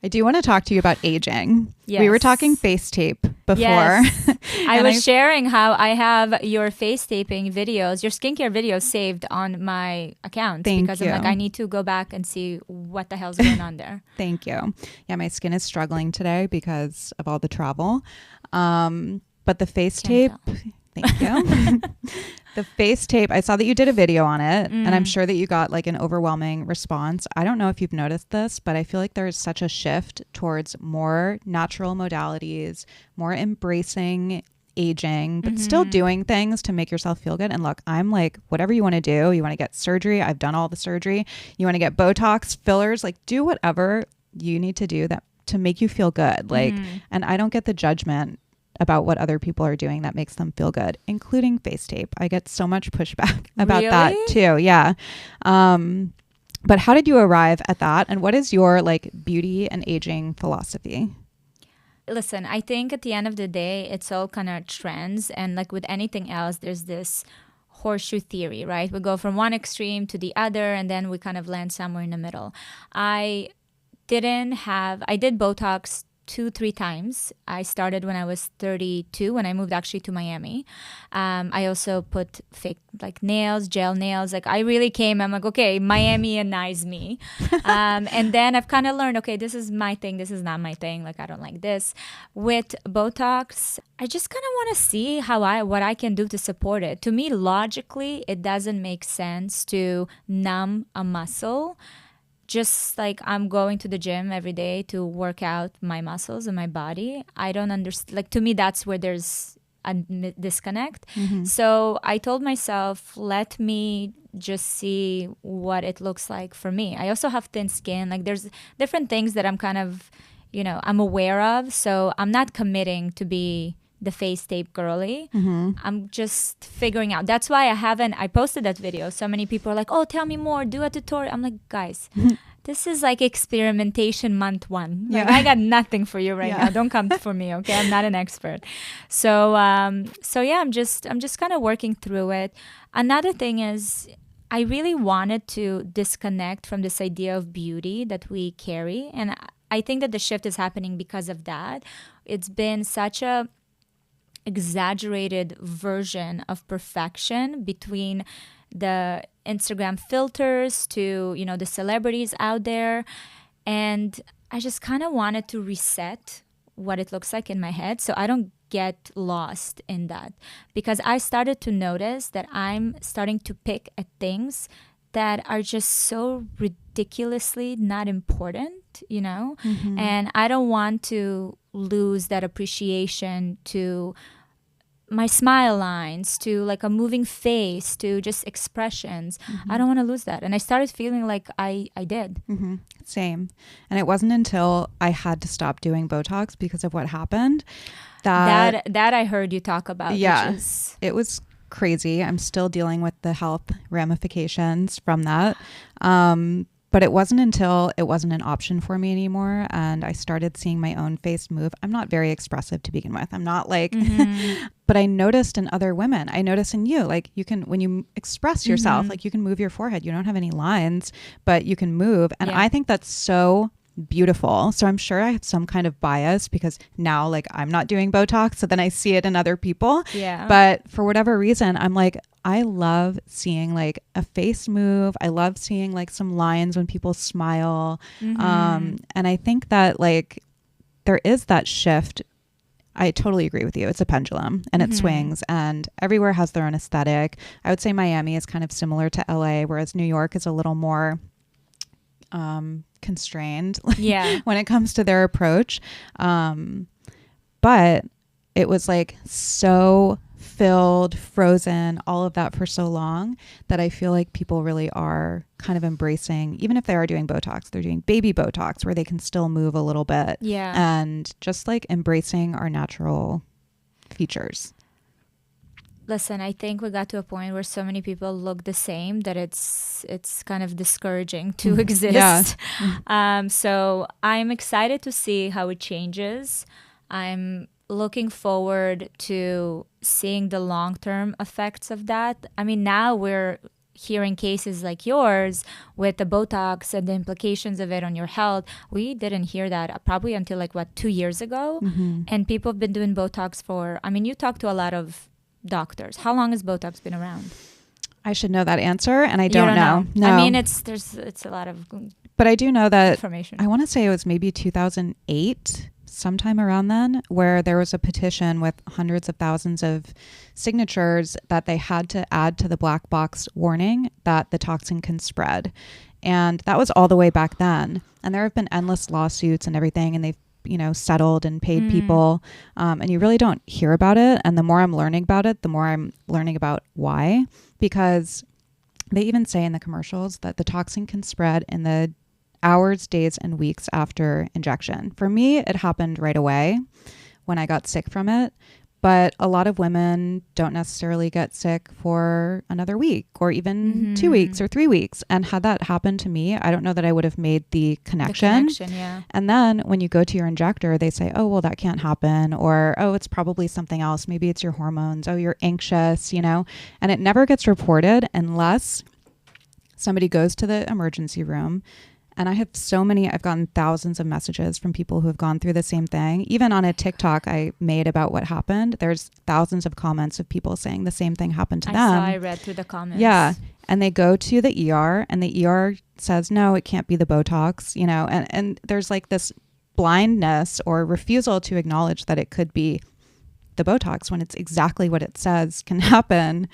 I do want to talk to you about aging. Yes. We were talking face tape before. Yes. I was sharing how I have your face taping videos, your skincare videos saved on my account because I'm like, I need to go back and see what the hell's going on there. Thank you. Yeah, my skin is struggling today because of all the travel. But the face tape, thank you. The face tape, I saw that you did a video on it, and I'm sure that you got like an overwhelming response. I don't know if you've noticed this, but I feel like there is such a shift towards more natural modalities, more embracing aging, but still doing things to make yourself feel good. And look, I'm like, whatever you want to do, you want to get surgery, I've done all the surgery. You want to get Botox, fillers, like do whatever you need to do that to make you feel good. Like, and I don't get the judgment about what other people are doing that makes them feel good, including face tape. I get so much pushback about that too. Yeah. But how did you arrive at that? And what is your like beauty and aging philosophy? Listen, I think at the end of the day, it's all kind of trends. And like with anything else, there's this horseshoe theory, right? We go from one extreme to the other, and then we kind of land somewhere in the middle. I did Botox 2-3 times. I started when I was 32 when I moved actually to Miami. I also put fake like nails, gel nails. Like I really I'm like, okay, Miami-anize me. And then I've kind of learned, okay, this is my thing. This is not my thing. Like I don't like this. With Botox, I just kind of want to see what I can do to support it. To me, logically, it doesn't make sense to numb a muscle. Just like I'm going to the gym every day to work out my muscles and my body. I don't understand. Like to me, that's where there's a disconnect. So I told myself, let me just see what it looks like for me. I also have thin skin. Like there's different things that I'm kind of, I'm aware of. So I'm not committing to be the face tape girly. I'm just figuring out. That's why I posted that video. So many people are like, oh, tell me more, do a tutorial. I'm like, guys, this is like experimentation month 1. Like, I got nothing for you right now. Don't come for me, okay? I'm not an expert. So yeah, I'm just kind of working through it. Another thing is I really wanted to disconnect from this idea of beauty that we carry. And I think that the shift is happening because of that. It's been such a exaggerated version of perfection between the Instagram filters to, the celebrities out there. And I just kind of wanted to reset what it looks like in my head so I don't get lost in that. Because I started to notice that I'm starting to pick at things that are just so ridiculously not important, And I don't want to lose that appreciation to my smile lines, to like a moving face, to just expressions. I don't want to lose that. And I started feeling like I did. Same. And it wasn't until I had to stop doing Botox because of what happened that I heard you talk about. Yeah, it was crazy. I'm still dealing with the health ramifications from that. But it wasn't until it wasn't an option for me anymore and I started seeing my own face move. I'm not very expressive to begin with. I'm not like, but I noticed in other women, I noticed in you, like you can, when you express yourself, like you can move your forehead. You don't have any lines, but you can move. And I think that's so beautiful. So I'm sure I have some kind of bias because now like I'm not doing Botox. So then I see it in other people. Yeah. But for whatever reason, I'm like, I love seeing like a face move. I love seeing like some lines when people smile. And I think that like there is that shift. I totally agree with you. It's a pendulum and it swings and everywhere has their own aesthetic. I would say Miami is kind of similar to LA, whereas New York is a little more constrained when it comes to their approach. But it was like so filled, frozen, all of that for so long that I feel like people really are kind of embracing, even if they are doing Botox, they're doing baby Botox where they can still move a little bit. Yeah. And just like embracing our natural features. Listen, I think we got to a point where so many people look the same that it's kind of discouraging to exist. So I'm excited to see how it changes. I'm looking forward to seeing the long-term effects of that. I mean, now we're hearing cases like yours with the Botox and the implications of it on your health, we didn't hear that probably until 2 years ago. And people have been doing Botox for, I mean, you talk to a lot of doctors. How long has Botox been around? I should know that answer, and I don't know. No. I mean, it's a lot of but I do know that information. I want to say it was maybe 2008, sometime around then, where there was a petition with hundreds of thousands of signatures that they had to add to the black box warning that the toxin can spread. And that was all the way back then. And there have been endless lawsuits and everything, and they've settled and paid people. And you really don't hear about it. And the more I'm learning about it, the more I'm learning about why. Because they even say in the commercials that the toxin can spread in the hours, days, and weeks after injection. For me, it happened right away when I got sick from it. But a lot of women don't necessarily get sick for another week or even 2 weeks or 3 weeks. And had that happened to me, I don't know that I would have made the connection. Yeah. And then when you go to your injector, they say, oh, well, that can't happen. Or, oh, it's probably something else. Maybe it's your hormones. Oh, you're anxious, And it never gets reported unless somebody goes to the emergency room. And I've gotten thousands of messages from people who have gone through the same thing. Even on a TikTok I made about what happened, there's thousands of comments of people saying the same thing happened to them. I read through the comments. Yeah. And they go to the ER and the ER says, no, it can't be the Botox, and there's this blindness or refusal to acknowledge that it could be the Botox when it's exactly what it says can happen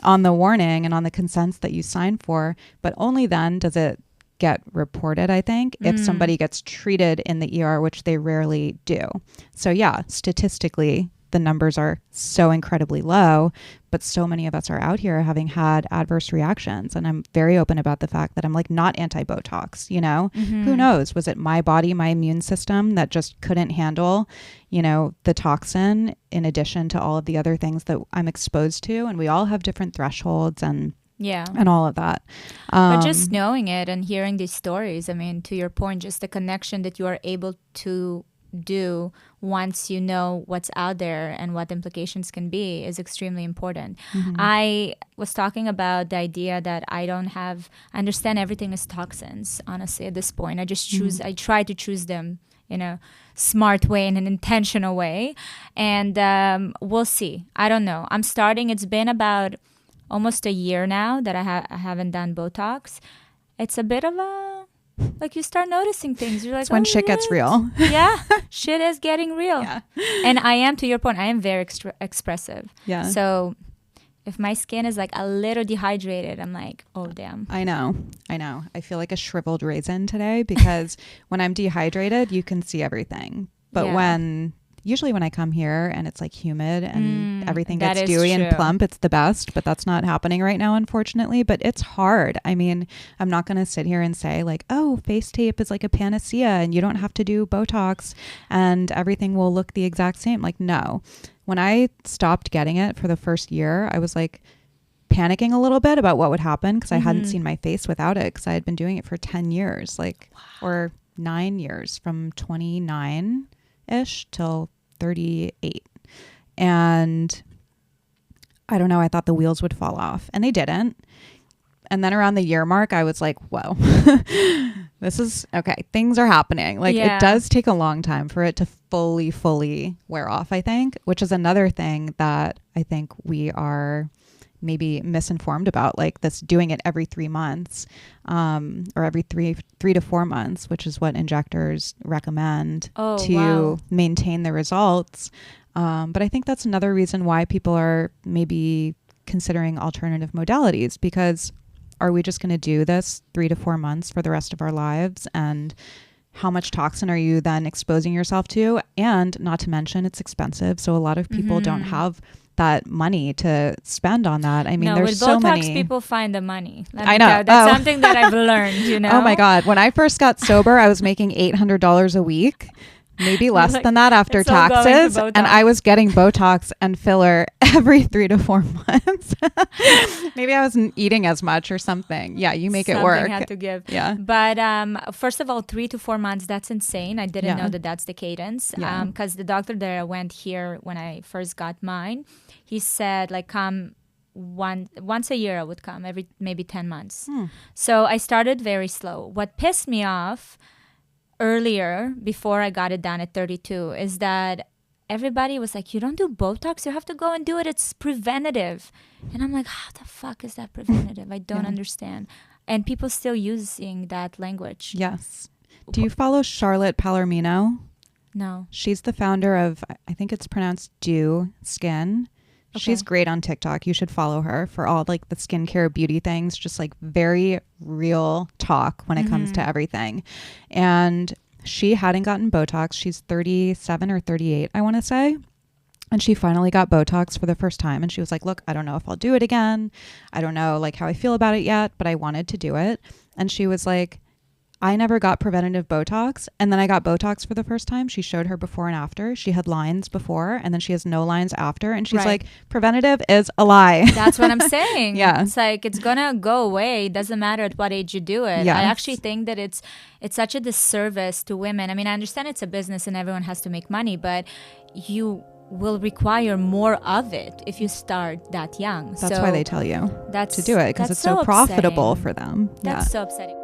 on the warning and on the consents that you sign for. But only then does it get reported, I think, if somebody gets treated in the ER, which they rarely do. So yeah, statistically, the numbers are so incredibly low, but so many of us are out here having had adverse reactions. And I'm very open about the fact that I'm not anti-Botox, Who knows? Was it my body, my immune system that just couldn't handle, the toxin in addition to all of the other things that I'm exposed to? And we all have different thresholds and all of that. But just knowing it and hearing these stories, I mean, to your point, just the connection that you are able to do once you know what's out there and what the implications can be is extremely important. I was talking about the idea that I understand everything is toxins, honestly, at this point. I just I try to choose them in a smart way, in an intentional way. And we'll see. I don't know. It's been about almost a year now that I haven't done Botox. It's a bit of you start noticing things. You're like, it's when shit gets real. Yeah, shit is getting real. Yeah. And I am, to your point, I am very expressive. Yeah. So if my skin is a little dehydrated, I'm like, oh, damn. I know. I feel like a shriveled raisin today because when I'm dehydrated, you can see everything. But usually when I come here and it's humid and everything gets dewy and plump, it's the best, but that's not happening right now, unfortunately. But it's hard. I mean, I'm not going to sit here and say oh, face tape is a panacea and you don't have to do Botox and everything will look the exact same. No. When I stopped getting it for the first year, I was panicking a little bit about what would happen because I hadn't seen my face without it because I had been doing it for 10 years, or 9 years, from 29-ish till 38. And I don't know, I thought the wheels would fall off and they didn't. And then around the year mark, I was like, whoa, this is okay. Things are happening. It does take a long time for it to fully wear off, I think, which is another thing that I think we are maybe misinformed about, this doing it every 3 months, or every three to 4 months, which is what injectors recommend to maintain the results. But I think that's another reason why people are maybe considering alternative modalities, because are we just going to do this 3 to 4 months for the rest of our lives? And how much toxin are you then exposing yourself to? And not to mention, it's expensive. So a lot of people don't have that money to spend on that. I mean, there's with so Botox, many. People find the money. I know. That's something that I've learned, Oh my God. When I first got sober, I was making $800 a week. Maybe less than that after taxes. And I was getting Botox and filler every 3 to 4 months. Maybe I wasn't eating as much or something. Yeah, you make it work. Something had to give. Yeah. But first of all, 3 to 4 months, that's insane. I didn't know that that's the cadence. Yeah. Because the doctor that I went here when I first got mine, he said, come once a year I would come, every maybe 10 months. So I started very slow. What pissed me off earlier, before I got it done at 32, is that everybody was like, you don't do Botox? You have to go and do it. It's preventative. And I'm like, how the fuck is that preventative? I don't understand. And people still using that language. Yes. Do you follow Charlotte Palomino? No. She's the founder of, I think it's pronounced Do Skin. Okay. She's great on TikTok. You should follow her for all like the skincare beauty things, just like very real talk when it comes to everything. And she hadn't gotten Botox. She's 37 or 38, I want to say. And she finally got Botox for the first time. And she was like, look, I don't know if I'll do it again. I don't know like how I feel about it yet, but I wanted to do it. And she was like, I never got preventative Botox. And then I got Botox for the first time. She showed her before and after. She had lines before and then she has no lines after. And she's like, preventative is a lie. That's what I'm saying. Yeah. It's like, it's going to go away. It doesn't matter at what age you do it. Yes. I actually think that it's such a disservice to women. I mean, I understand it's a business and everyone has to make money, but you will require more of it if you start that young. That's why they tell you to do it, because it's so profitable for them. That's so upsetting.